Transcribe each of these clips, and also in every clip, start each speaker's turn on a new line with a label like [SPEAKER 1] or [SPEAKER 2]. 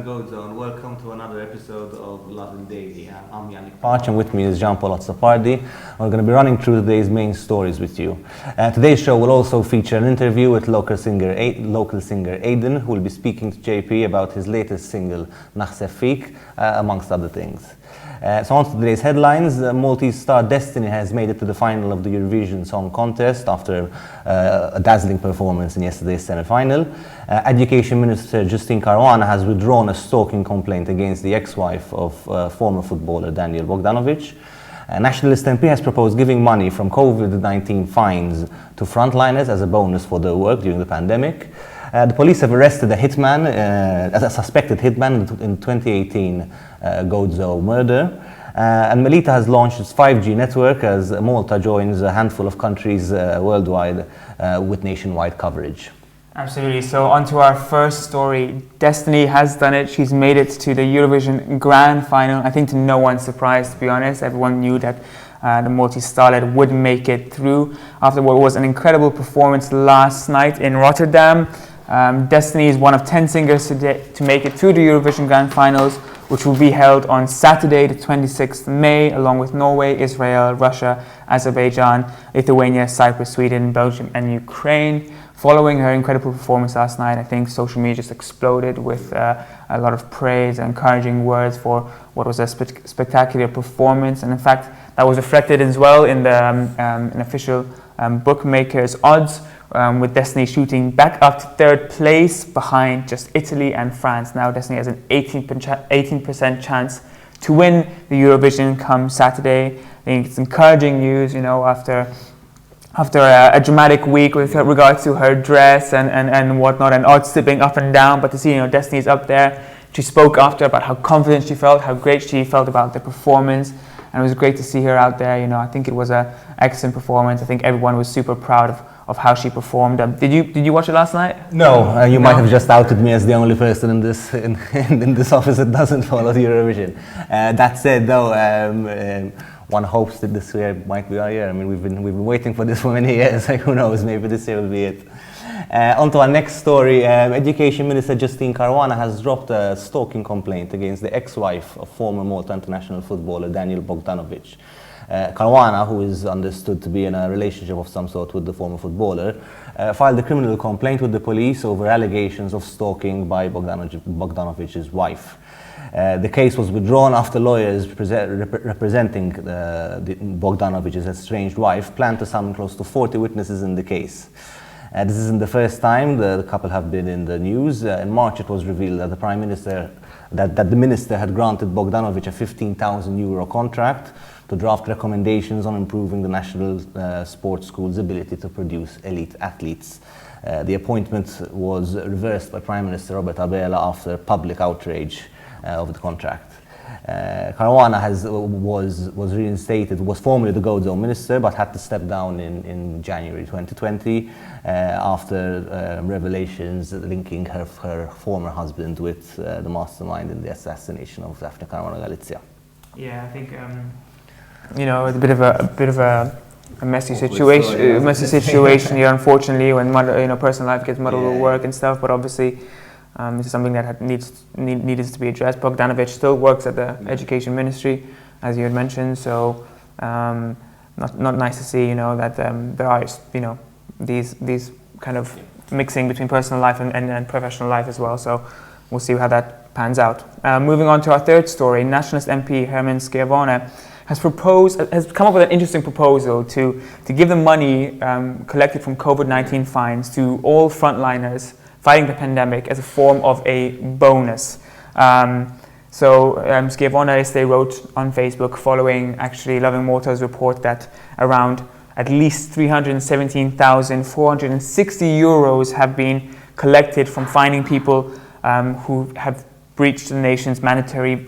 [SPEAKER 1] and Gozo, and welcome to another episode of Lovin Daily. I'm Yannick Parch, and with me is Jean-Paul Otsapardi. We're going to be running through today's main stories with you. Today's show will also feature an interview with local singer Aidan, who will be speaking to JP about his latest single, Naħseb Fik, amongst other things. So on to today's headlines. Maltese star Destiny has made it to the final of the Eurovision Song Contest after a dazzling performance in yesterday's semi-final. Education Minister Justine Caruana has withdrawn a stalking complaint against the ex-wife of former footballer Daniel Bogdanovic. Nationalist MP has proposed giving money from COVID-19 fines to frontliners as a bonus for their work during the pandemic. The police have arrested a hitman, as a suspected hitman in 2018 Gozo murder. And Melita has launched its 5G network as Malta joins a handful of countries worldwide with nationwide coverage.
[SPEAKER 2] Absolutely. So on to our first story. Destiny has done it. She's made it to the Eurovision Grand Final. I think to no one's surprise, to be honest. Everyone knew that the Maltese starlet would make it through after what was an incredible performance last night in Rotterdam. Destiny is one of 10 singers to make it through the Eurovision Grand Finals, which will be held on Saturday, the 26th May, along with Norway, Israel, Russia, Azerbaijan, Lithuania, Cyprus, Sweden, Belgium, and Ukraine. Following her incredible performance last night, I think social media just exploded with a lot of praise and encouraging words for what was a spectacular performance. And in fact, that was reflected as well in the official bookmakers' odds, with Destiny shooting back up to third place behind just Italy and France. Now Destiny has an 18% chance to win the Eurovision come Saturday. I think it's encouraging news, after a dramatic week with regards to her dress and whatnot, and odds tipping up and down. But to see, Destiny's up there. She spoke after about how confident she felt, how great she felt about the performance. And it was great to see her out there. I think it was an excellent performance. I think everyone was super proud of how she performed. Did you watch it last night?
[SPEAKER 1] No, you might have just outed me as the only person in this office that doesn't follow the Eurovision. That said, though, one hopes that this year might be our year. I mean, we've been waiting for this for many years. Who knows? Maybe this year will be it. On to our next story. Education Minister Justine Caruana has dropped a stalking complaint against the ex-wife of former Malta international footballer Daniel Bogdanovic. Caruana, who is understood to be in a relationship of some sort with the former footballer, filed a criminal complaint with the police over allegations of stalking by Bogdanovic's wife. The case was withdrawn after lawyers representing Bogdanovic's estranged wife planned to summon close to 40 witnesses in the case. This isn't the first time the couple have been in the news. In March, it was revealed that the minister had granted Bogdanovic a €15,000 contract to draft recommendations on improving the national sports school's ability to produce elite athletes. The appointment was reversed by Prime Minister Robert Abela after public outrage of the contract. Caruana was reinstated, was formerly the Gozo minister, but had to step down in January 2020 after revelations linking her former husband with the mastermind in the assassination of Daphne Caruana Galizia.
[SPEAKER 2] Yeah, I think it's a bit of a messy situation here, unfortunately, when personal life gets muddled with work and stuff. But obviously, this is something that needs to be addressed. Bogdanovic still works at the Education Ministry, as you had mentioned. So, not nice to see, that there are, these kind of mixing between personal life and professional life as well. So, we'll see how that pans out. Moving on to our third story, Nationalist MP Herman Schiavone has come up with an interesting proposal to give the money collected from COVID-19 fines to all frontliners fighting the pandemic as a form of a bonus. Schiavone yesterday wrote on Facebook following actually Lovin Malta's report that around at least €317,460 have been collected from fining people who have breached the nation's mandatory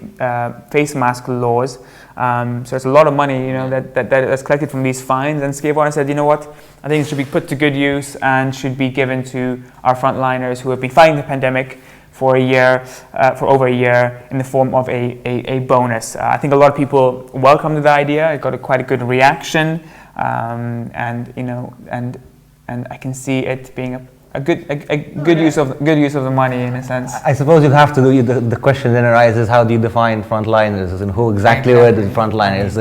[SPEAKER 2] face mask laws. So it's a lot of money, that's collected from these fines. And Schiavone said, what? I think it should be put to good use and should be given to our frontliners who have been fighting the pandemic for over a year in the form of a bonus. I think a lot of people welcomed the idea. It got quite a good reaction, and I can see it being good use of the money in a sense.
[SPEAKER 1] I suppose you'd have to do the question then arises: how do you define frontliners, and who exactly were the frontliners?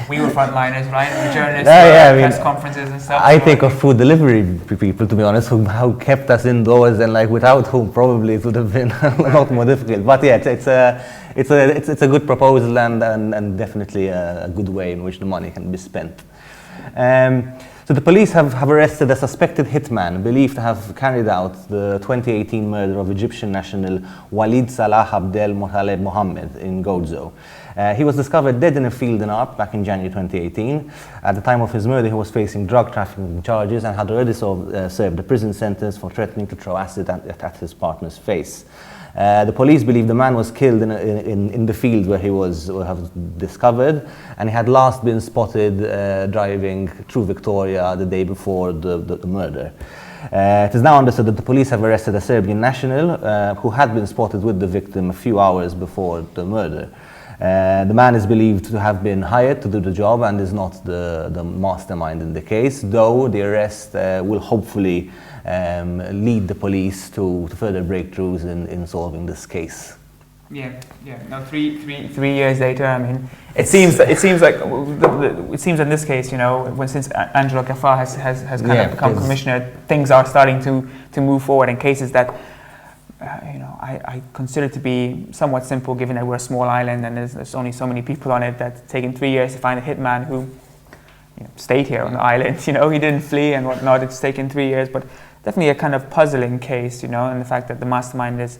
[SPEAKER 2] We were frontliners, right? We were journalists, press conferences and stuff.
[SPEAKER 1] I think of food delivery people, to be honest, who kept us indoors, and like without whom probably it would have been a lot more difficult. But yeah, it's a good proposal and definitely a good way in which the money can be spent. So the police have arrested a suspected hitman believed to have carried out the 2018 murder of Egyptian national Walid Salah Abdel Motaleb Mohammed in Gozo. He was discovered dead in a field in Arp back in January 2018. At the time of his murder, he was facing drug trafficking charges and had already served a prison sentence for threatening to throw acid at his partner's face. The police believe the man was killed in the field where he was discovered, and he had last been spotted driving through Victoria the day before the murder. It is now understood that the police have arrested a Serbian national who had been spotted with the victim a few hours before the murder. The man is believed to have been hired to do the job and is not the mastermind in the case, though the arrest will hopefully lead the police to further breakthroughs in solving this case.
[SPEAKER 2] Yeah. Now, three years later, I mean, it seems in this case, since Aidan Cassar has kind of become commissioner, things are starting to move forward in cases that I consider to be somewhat simple, given that we're a small island and there's only so many people on it. That's taken 3 years to find a hitman who stayed here on the island. He didn't flee and whatnot. It's taken 3 years, but definitely a kind of puzzling case, and the fact that the mastermind is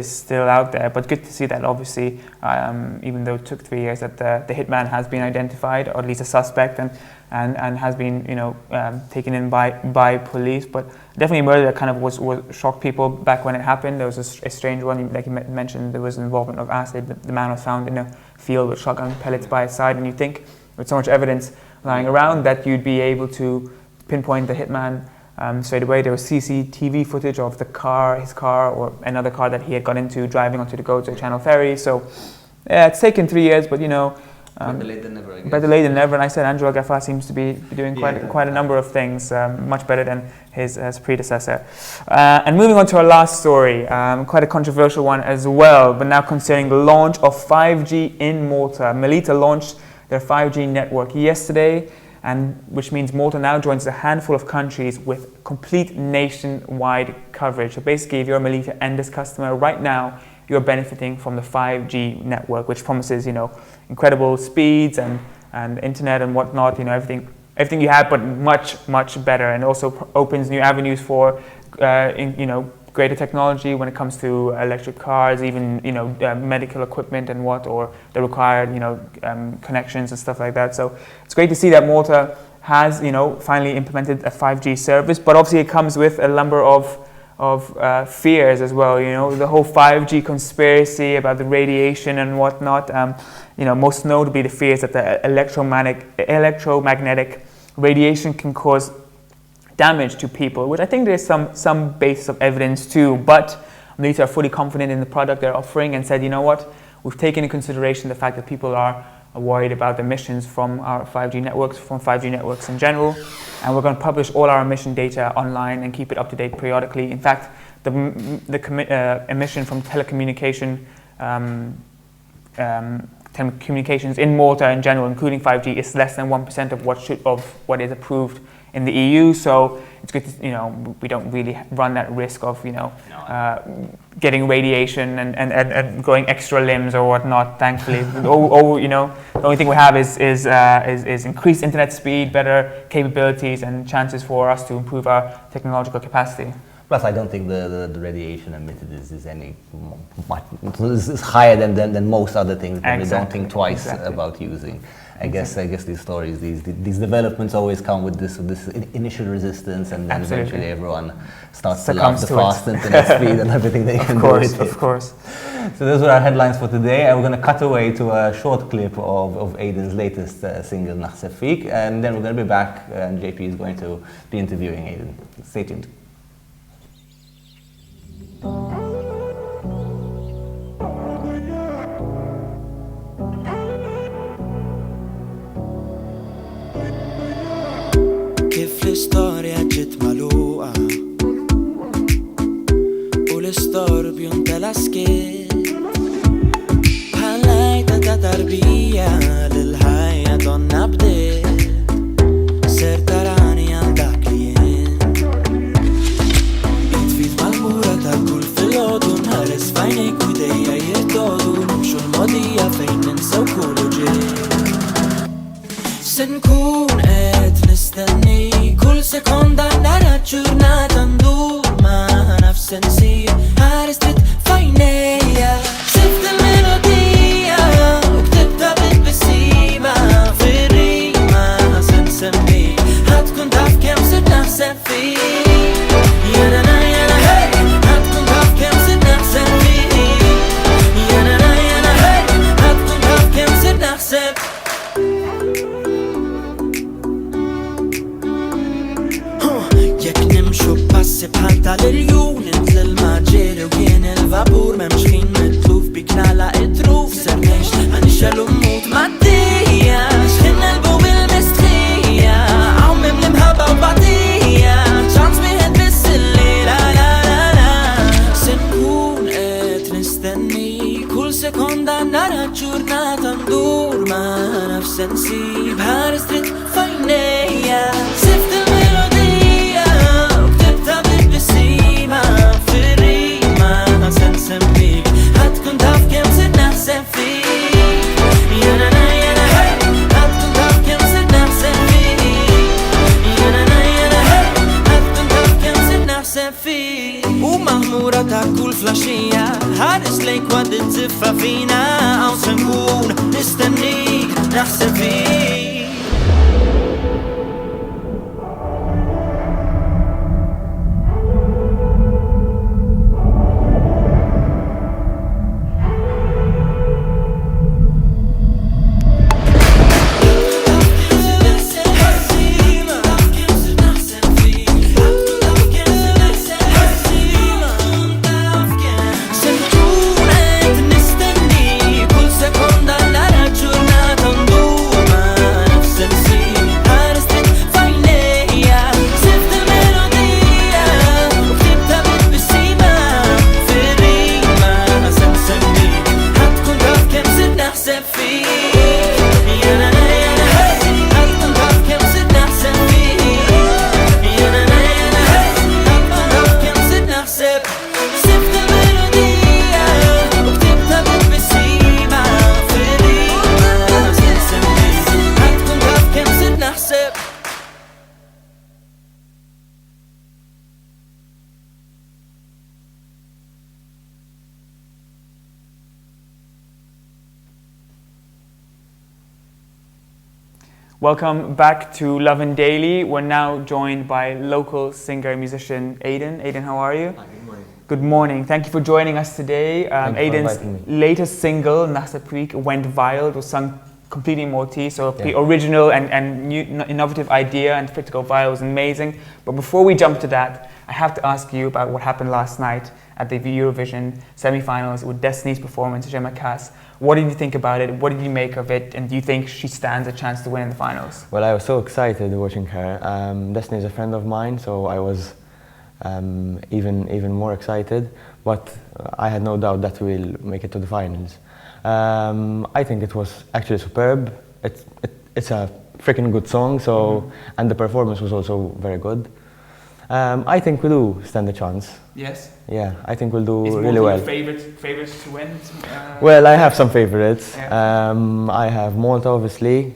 [SPEAKER 2] still out there. But good to see that, obviously, even though it took 3 years, that the hitman has been identified, or at least a suspect, and has been taken in by police. But definitely a murder that kind of was shocked people back when it happened. There was a strange one, like you mentioned, there was involvement of acid. The man was found in a field with shotgun pellets by his side, and you think with so much evidence lying around that you'd be able to pinpoint the hitman straight away. There was CCTV footage of his car, or another car that he had got into driving onto the Gozo Channel ferry. So, yeah, it's taken 3 years, but
[SPEAKER 1] better late than never, I guess.
[SPEAKER 2] Better late than never. And I said Aidan Cassar seems to be doing quite a number of things, much better than his predecessor. And moving on to our last story, quite a controversial one as well, but now concerning the launch of 5G in Malta. Melita launched their 5G network yesterday, and which means Malta now joins a handful of countries with complete nationwide coverage. So basically, if you're a Melita Enders customer right now, you're benefiting from the 5G network, which promises, incredible speeds and internet and whatnot, everything you have, but much better, and also opens new avenues for, greater technology when it comes to electric cars, even medical equipment and or the required connections and stuff like that. So it's great to see that Malta has finally implemented a 5G service, but obviously it comes with a number of fears as well. The whole 5G conspiracy about the radiation and whatnot. Most notably the fears that the electromagnetic radiation can cause damage to people, which I think there's some basis of evidence too, but Melita are fully confident in the product they're offering and said, we've taken into consideration the fact that people are worried about emissions from our 5G networks in general, and we're going to publish all our emission data online and keep it up to date periodically. In fact, the emission from telecommunications in Malta in general, including 5G, is less than 1% of what is approved in the EU, so it's good to, we don't really run that risk of, getting radiation and growing extra limbs or whatnot, thankfully. The only thing we have is increased internet speed, better capabilities, and chances for us to improve our technological capacity.
[SPEAKER 1] Plus, I don't think the radiation emitted is higher than most other things that we don't think twice about using. I guess these stories, these developments always come with this initial resistance, and then eventually everyone starts to love the fast internet speed and everything they can do with it. Of course. So those were our headlines for today, and we're going to cut away to a short clip of Aidan's latest single, Naħseb Fik, and then we're going to be back, and JP is going to be interviewing Aidan. Stay tuned.
[SPEAKER 3] Kif l-istorja ġiet magħluqa basket bħallajta ta' tarbija lil-ħajja donna bdiet ser tarani għal dak li jien jitfit mal-mura ta' kull filgħodu nħares f'għajnejk u dejja jirtodu nimxu l-modija fejn ninsew kull ġie se nkun qed nistenni kull sekonda nara ġurnata ndur ma' nafs insir ħares trid f'għajnejja sift il-melodija u ktibta bil-bisima fir-rima se nsemmik ħadkun taf kemm sirt naħseb fik jana hey ħadkun taf kemm sirt naħseb fik jana hey ħadkun taf kemm sirt naħseb jekk nimxu passi bħal tal-iljun intl il-maġġieri u kien il-vapur m'hemmx ħin mitluf bik nagħlaq it-truf ser ngħix għanixxel u mmut m'għaddija x'kien nelbu bil-mistħija hawn mim l-imħabba u bagħdija ċans wieħed biss il-lejla la la la se nkun qed nistenni kull sekonda nara ġurnata ndur ma' nafs insib ħares trid f'għajnejja sift il-melodija u ktibta bil-bisima fir-rima se nsemmik ħadkun taf kemm sirt naħseb fik jana hey ħadkun taf kemm sirt naħseb fik jana hey ħadkun taf kemm sirt naħseb fik u maħmura ta' kull flaxija ħares lejk wadit ziffa fina hawn se nkun nistennik naħseb fik
[SPEAKER 2] Welcome back to Lovin Daily. We're now joined by local singer and musician Aidan. Aidan, how are you?
[SPEAKER 1] Hi, good morning.
[SPEAKER 2] Good morning. Thank you for joining us today.
[SPEAKER 1] Thank you for
[SPEAKER 2] Aidan's
[SPEAKER 1] inviting me.
[SPEAKER 2] latest single, Nasa Preek, went viral. It was sung completely in Maltese, so the
[SPEAKER 1] Yeah.
[SPEAKER 2] original and new, innovative idea and for it to go viral was amazing. But before we jump to that, I have to ask you about what happened last night at the Eurovision semi-finals with Destiny's performance, Aidan Cassar. What did you think about it? What did you make of it? And do you think she stands a chance to win in the finals?
[SPEAKER 4] Well, I was so excited watching her. Destiny is a friend of mine, so I was even more excited. But I had no doubt that we'll make it to the finals. I think it was actually superb. It's a freaking good song, so and the performance was also very good. I think we do stand a chance.
[SPEAKER 2] Yes.
[SPEAKER 4] Yeah, I think we'll do
[SPEAKER 2] Is
[SPEAKER 4] really well.
[SPEAKER 2] favorites to win?
[SPEAKER 4] Well, I have some favorites.
[SPEAKER 2] Yeah.
[SPEAKER 4] I have Malta, obviously,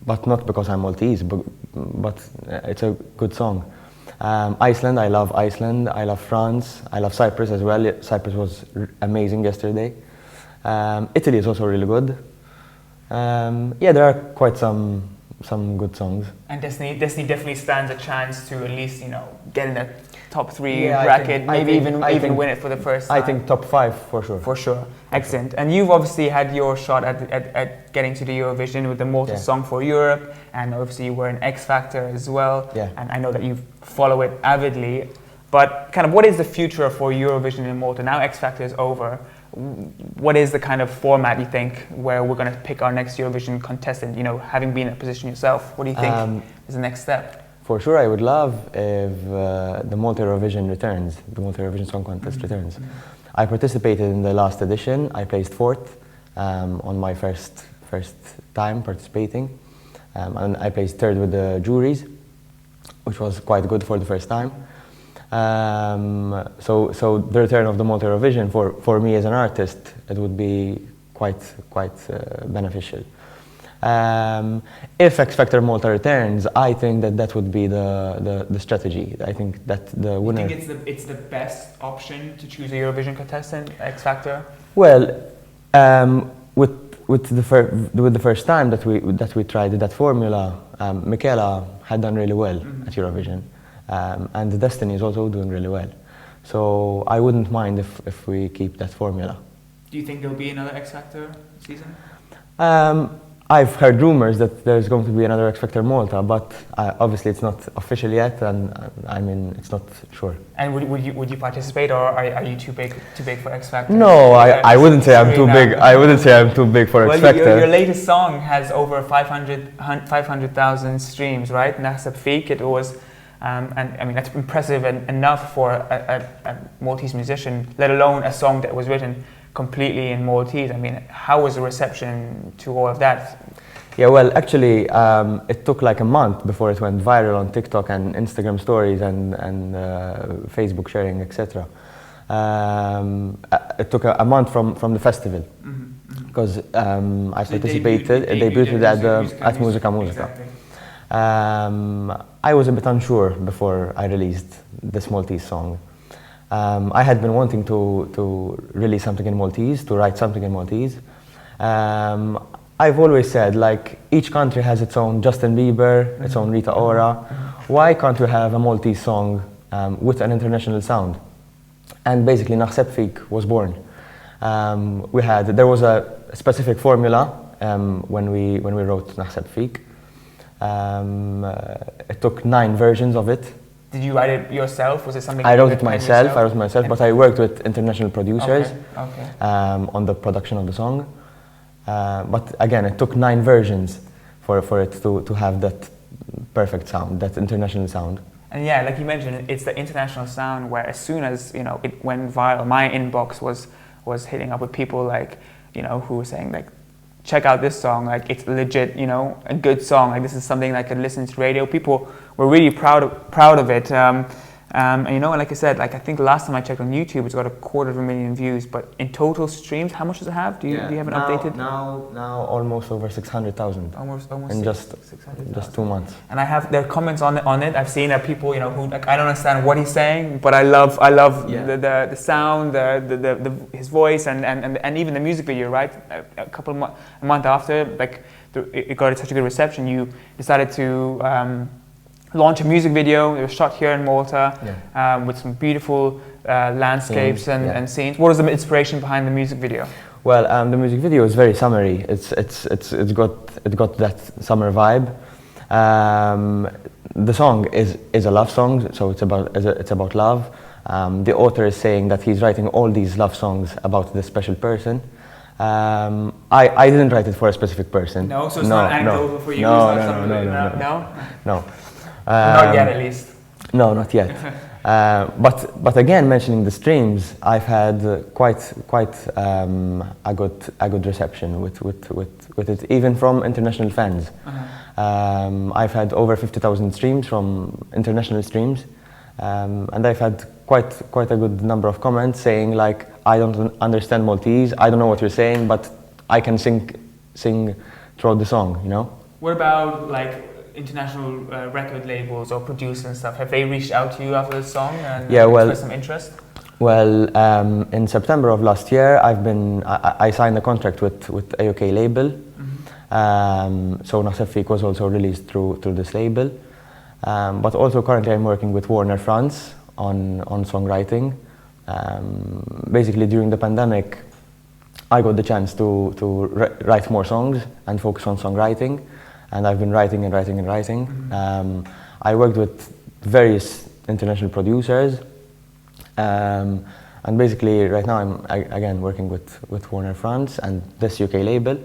[SPEAKER 4] but not because I'm Maltese, but it's a good song. Iceland, I love Iceland. I love France. I love Cyprus as well. Cyprus was amazing yesterday. Italy is also really good. Yeah, there are quite some good songs.
[SPEAKER 2] And Destiny definitely stands a chance to at least, get in that top 3
[SPEAKER 4] Yeah,
[SPEAKER 2] bracket,
[SPEAKER 4] I
[SPEAKER 2] maybe
[SPEAKER 4] think-
[SPEAKER 2] even win it for the first time.
[SPEAKER 4] I think top 5 for sure.
[SPEAKER 2] For sure. Excellent. And you've obviously had your shot at getting to the Eurovision with the Malta
[SPEAKER 4] Yeah.
[SPEAKER 2] Song for Europe, and obviously you were an X Factor as well.
[SPEAKER 4] Yeah.
[SPEAKER 2] And I know that you follow it avidly. But kind of what is the future for Eurovision in Malta? Now X Factor is over. What is the kind of format you think where we're going to pick our next Eurovision contestant? Having been in a position yourself, what do you think is the next step?
[SPEAKER 4] For sure, I would love if the Malta Eurovision returns, the Malta Eurovision Song Contest returns. I participated in the last edition. I placed fourth on my first time participating, and I placed third with the juries, which was quite good for the first time. So the return of the Malta Eurovision for me as an artist, it would be quite beneficial. If X Factor Malta returns, I think that would be the strategy. I think that the winner.
[SPEAKER 2] You think it's the best option to choose a Eurovision contestant, X Factor?
[SPEAKER 4] Well, with the first time that we tried that formula, Michaela had done really well at Eurovision, and Destiny is also doing really well. So I wouldn't mind if we keep that formula.
[SPEAKER 2] Do you think there'll be another X Factor season?
[SPEAKER 4] I've heard rumors that there's going to be another X Factor Malta, but obviously it's not official yet, and I mean it's not sure.
[SPEAKER 2] And would you participate, or are you too big for X Factor?
[SPEAKER 4] No, I wouldn't say I'm too big. I wouldn't say I'm too big for X Factor.
[SPEAKER 2] Your latest song has over 500,000 streams, right? Naħseb Fik, it was, and I mean that's impressive enough for a Maltese musician, let alone a song that was written completely in Maltese. I mean, how was the reception to all of that?
[SPEAKER 4] Yeah, well, actually, it took like a month before it went viral on TikTok and Instagram stories and Facebook sharing, etc. It took a month from the festival, because I participated. It debuted at Musica Musica.
[SPEAKER 2] Exactly.
[SPEAKER 4] I was a bit unsure before I released this Maltese song. I had been wanting to release something in Maltese, to write something in Maltese. I've always said, like, each country has its own Justin Bieber, its own Rita Ora. Why can't we have a Maltese song with an international sound? And basically, Naħseb Fik was born. There was a specific formula when we wrote Naħseb Fik. It took 9 versions of it.
[SPEAKER 2] Did you write it yourself? Was it something
[SPEAKER 4] I wrote it myself, but I worked with international producers
[SPEAKER 2] Okay.
[SPEAKER 4] on the production of the song. But again, it took 9 versions for it to have that perfect sound, that international sound.
[SPEAKER 2] And yeah, like you mentioned, it's the international sound where as soon as, you know, it went viral, my inbox was hitting up with people like, you know, who were saying like, check out this song, like it's legit, you know, a good song, like this is something I could listen to radio. People were really proud of it. And you know, like I said, like I think the last time I checked on YouTube, it's got 250,000 views, but in total streams, how much does it have? Do you have it updated?
[SPEAKER 4] Now almost over 600,000.
[SPEAKER 2] Almost
[SPEAKER 4] in just 2 months.
[SPEAKER 2] And I have their comments on it. I've seen that people, you know, who like I don't understand what he's saying, but I love the sound, his voice, and even the music video. Right, a month after, like it got such a good reception, you decided to launch a music video. It was shot here in Malta with some beautiful landscapes and scenes. What was the inspiration behind the music video?
[SPEAKER 4] Well, the music video is very summery. It got that summer vibe. The song is a love song, so it's about love. The author is saying that he's writing all these love songs about this special person. I didn't write it for a specific person.
[SPEAKER 2] No, so it's not anecdotal for you.
[SPEAKER 4] No.
[SPEAKER 2] Not yet, at least.
[SPEAKER 4] No, not yet. But again, mentioning the streams, I've had quite a good reception with it, even from international fans. I've had over 50,000 streams from international streams, and I've had quite a good number of comments saying like, I don't understand Maltese, I don't know what you're saying, but I can sing throughout the song, you know.
[SPEAKER 2] What about like international record labels or producers and stuff? Have they reached out to you after the song and expressed some interest? Well,
[SPEAKER 4] in September of last year, I signed a contract with a UK label. So Naħseb Fik was also released through this label. But also currently I'm working with Warner France on songwriting. Basically during the pandemic, I got the chance to write more songs and focus on songwriting. And I've been writing. I worked with various international producers, and basically right now I'm again working with Warner France and this UK label.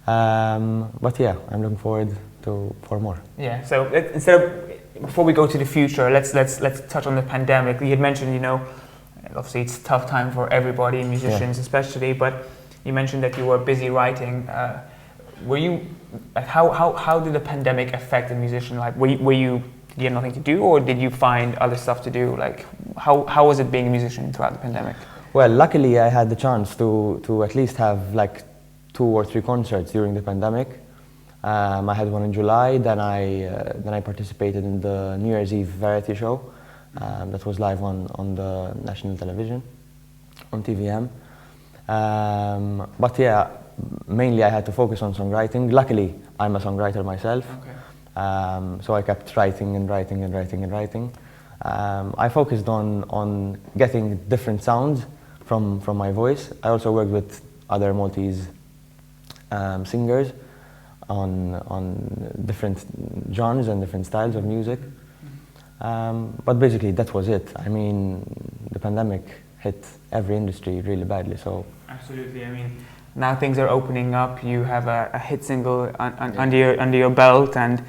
[SPEAKER 4] But yeah, I'm looking forward for more.
[SPEAKER 2] Yeah. So before we go to the future, let's touch on the pandemic. You had mentioned, you know, obviously it's a tough time for everybody, musicians especially, but you mentioned that you were busy writing. Were you, like, how did the pandemic affect the musician? Like, were you, did you have nothing to do, or did you find other stuff to do? Like, how was it being a musician throughout the pandemic?
[SPEAKER 4] Well, luckily I had the chance to at least have like 2 or 3 concerts during the pandemic. I had one in July, then I participated in the New Year's Eve variety show that was live on the national television, on TVM. But yeah, mainly I had to focus on songwriting. Luckily, I'm a songwriter myself, so I kept writing and writing and writing and writing. I focused on getting different sounds from my voice. I also worked with other Maltese singers on different genres and different styles of music. But basically that was it. I mean, the pandemic hit every industry really badly, so.
[SPEAKER 2] Absolutely, I mean, now things are opening up. You have a hit single under your belt, and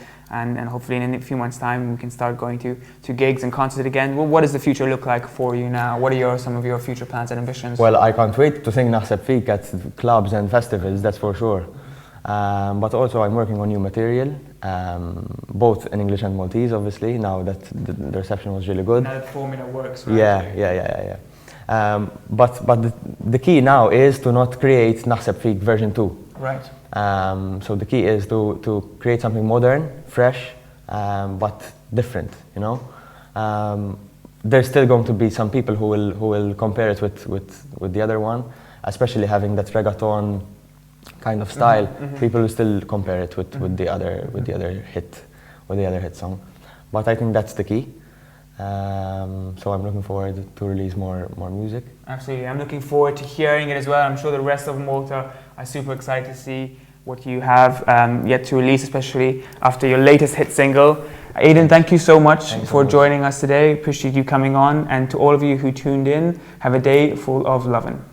[SPEAKER 2] hopefully in a few months' time we can start going to gigs and concerts again. Well, what does the future look like for you now? What are some of your future plans and ambitions?
[SPEAKER 4] Well, I can't wait to sing Naħseb Fik at clubs and festivals, that's for sure. But also I'm working on new material, both in English and Maltese, obviously, now that the reception was really good.
[SPEAKER 2] Now that formula works, right?
[SPEAKER 4] Yeah. But the key now is to not create Naħseb Fik version 2.
[SPEAKER 2] Right.
[SPEAKER 4] So the key is to create something modern, fresh, but different, you know. There's still going to be some people who will compare it with the other one, especially having that reggaeton kind of style. People will still compare it with the other hit song. But I think that's the key. So I'm looking forward to release more music.
[SPEAKER 2] Absolutely, I'm looking forward to hearing it as well. I'm sure the rest of Malta are super excited to see what you have yet to release, especially after your latest hit single. Aidan, thank you so much for joining us today. Appreciate you coming on, and to all of you who tuned in, have a day full of lovin'.